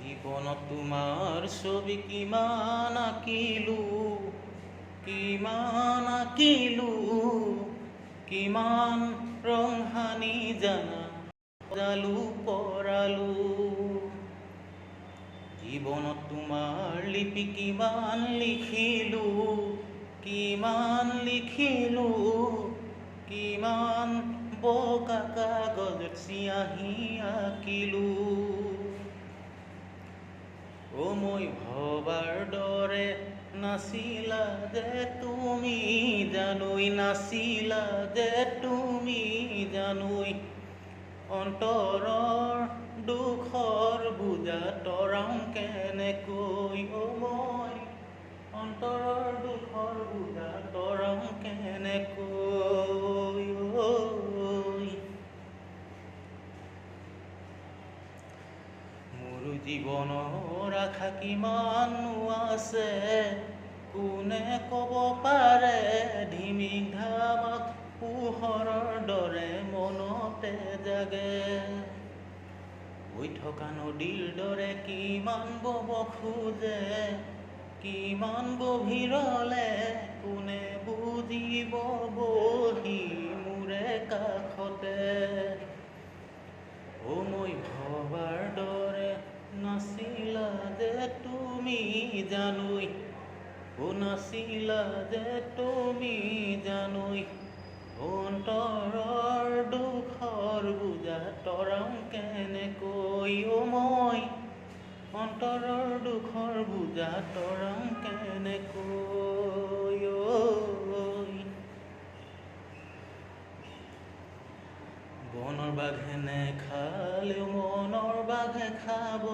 জীৱনত তোমাৰ ছবি কিমান আঁকিলো, কিমান ৰং সানি জানা সজালো কৰালো। জীৱনত তোমাৰ লিপি কিমান লিখিলো, কিমান বগা কাগজত চিয়াহী আঁকিলো। মই ভবাৰ দৰে নাছিলা যে তুমি জানোই, নাছিলা যে তুমি জানোই। অন্তৰৰ দুখৰ বুজা তৰাং কেনেকৈ, মই অন্তৰৰ দুখৰ বুজা তৰাং কেনেকৈ। মোৰ জীৱনৰ আশা কিমানো আছে, কোনে ক'ব পাৰে। ধিমিক ধামাক পোহৰৰ দৰে মনতে জাগে। বৈ থকা নদীৰ দৰে কিমান বব খোজে, কিমান গভীৰলে কোনে বুজিব বহি মোৰে কাষতে। মই ভবাৰ দৰে নাছিলা যে তুমি জানোই, নাছিলা যে তুমি জানোই। অন্তৰৰ দুখৰ বুজা তৰাং কেনেকৈ, মই অন্তৰৰ দুখৰ বুজা তৰাং কেনেকৈ। বনৰ বাঘে নেখালেও মনৰ বাঘে খাব,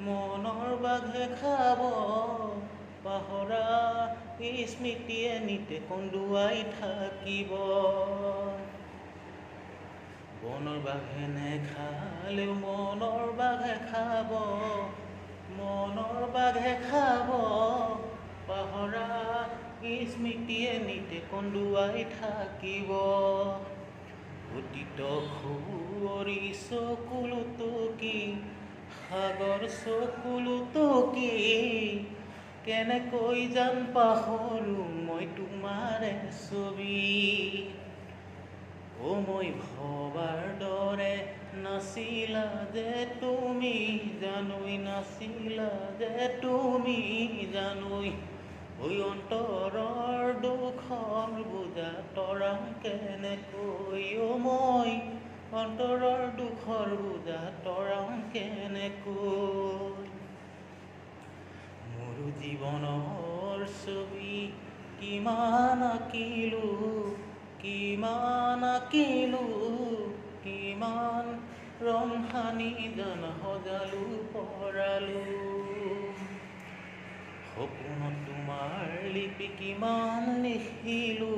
মনৰ বাঘে খাব। পাহৰা স্মৃতিয়ে নিতে কন্দুৱাই থাকিব। বনৰ বাঘে নেখালেও মনৰ বাঘে খাব, মনৰ বাঘে খাব। পাহৰা স্মৃতিয়ে নিতে কন্দুৱাই থাকিব। অতীত খুঁৱৰি চকুলো টুকি, সাগৰ চকুলো টুকি। কেনেকৈ জান পাহৰো মই তোমাৰে ছবি। মই ভবাৰ দৰে নাছিলা যে তুমি জানোই, নাছিলা যে তুমি জানোই। অন্তৰৰ দুখৰ বুজা তৰাং কেনেকৈ, মই অন্তৰৰ দুখৰ বুজা তৰাং কেনেকৈ। মোৰ জীৱনৰ ছবি কিমান আঁকিলো, কিমান ৰং সানি জানা সজালো কৰালো। সপোনত তোমাৰ লিপি কিমান লিখিলো,